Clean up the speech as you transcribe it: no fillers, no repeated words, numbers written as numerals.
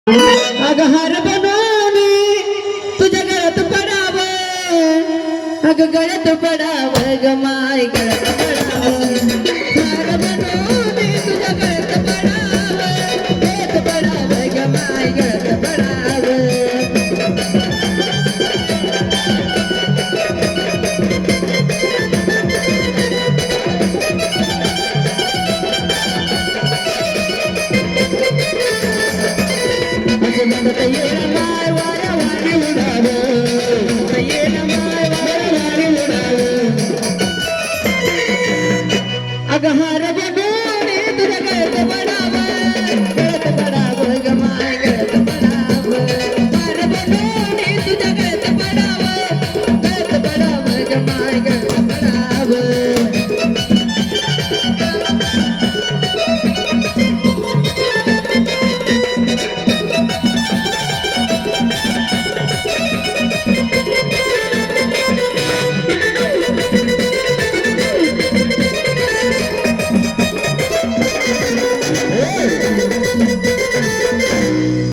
अगं हार बनवणे तुझ्या गळ्यात पडावं, अगं गळ्यात पडावं ग माय गळ्यात पडावं. हार बनवणे तुझ्या गळ्यात पडावं, गळ्यात पडावं ग माय गळ्यात पडावं. असं म्हणत ये माय वाऱ्या वारी उडावं, म्हणत ये माय वाऱ्या वारी उडावं. अगं हार बनवणे तुझ्या गळ्यात पडावं, गळ्यात पडावं ग माय गळ्यात पडावं. हार बनवणे तुझ्या गळ्यात पडावं, गळ्यात पडावं ग माय गळ्यात पडावं.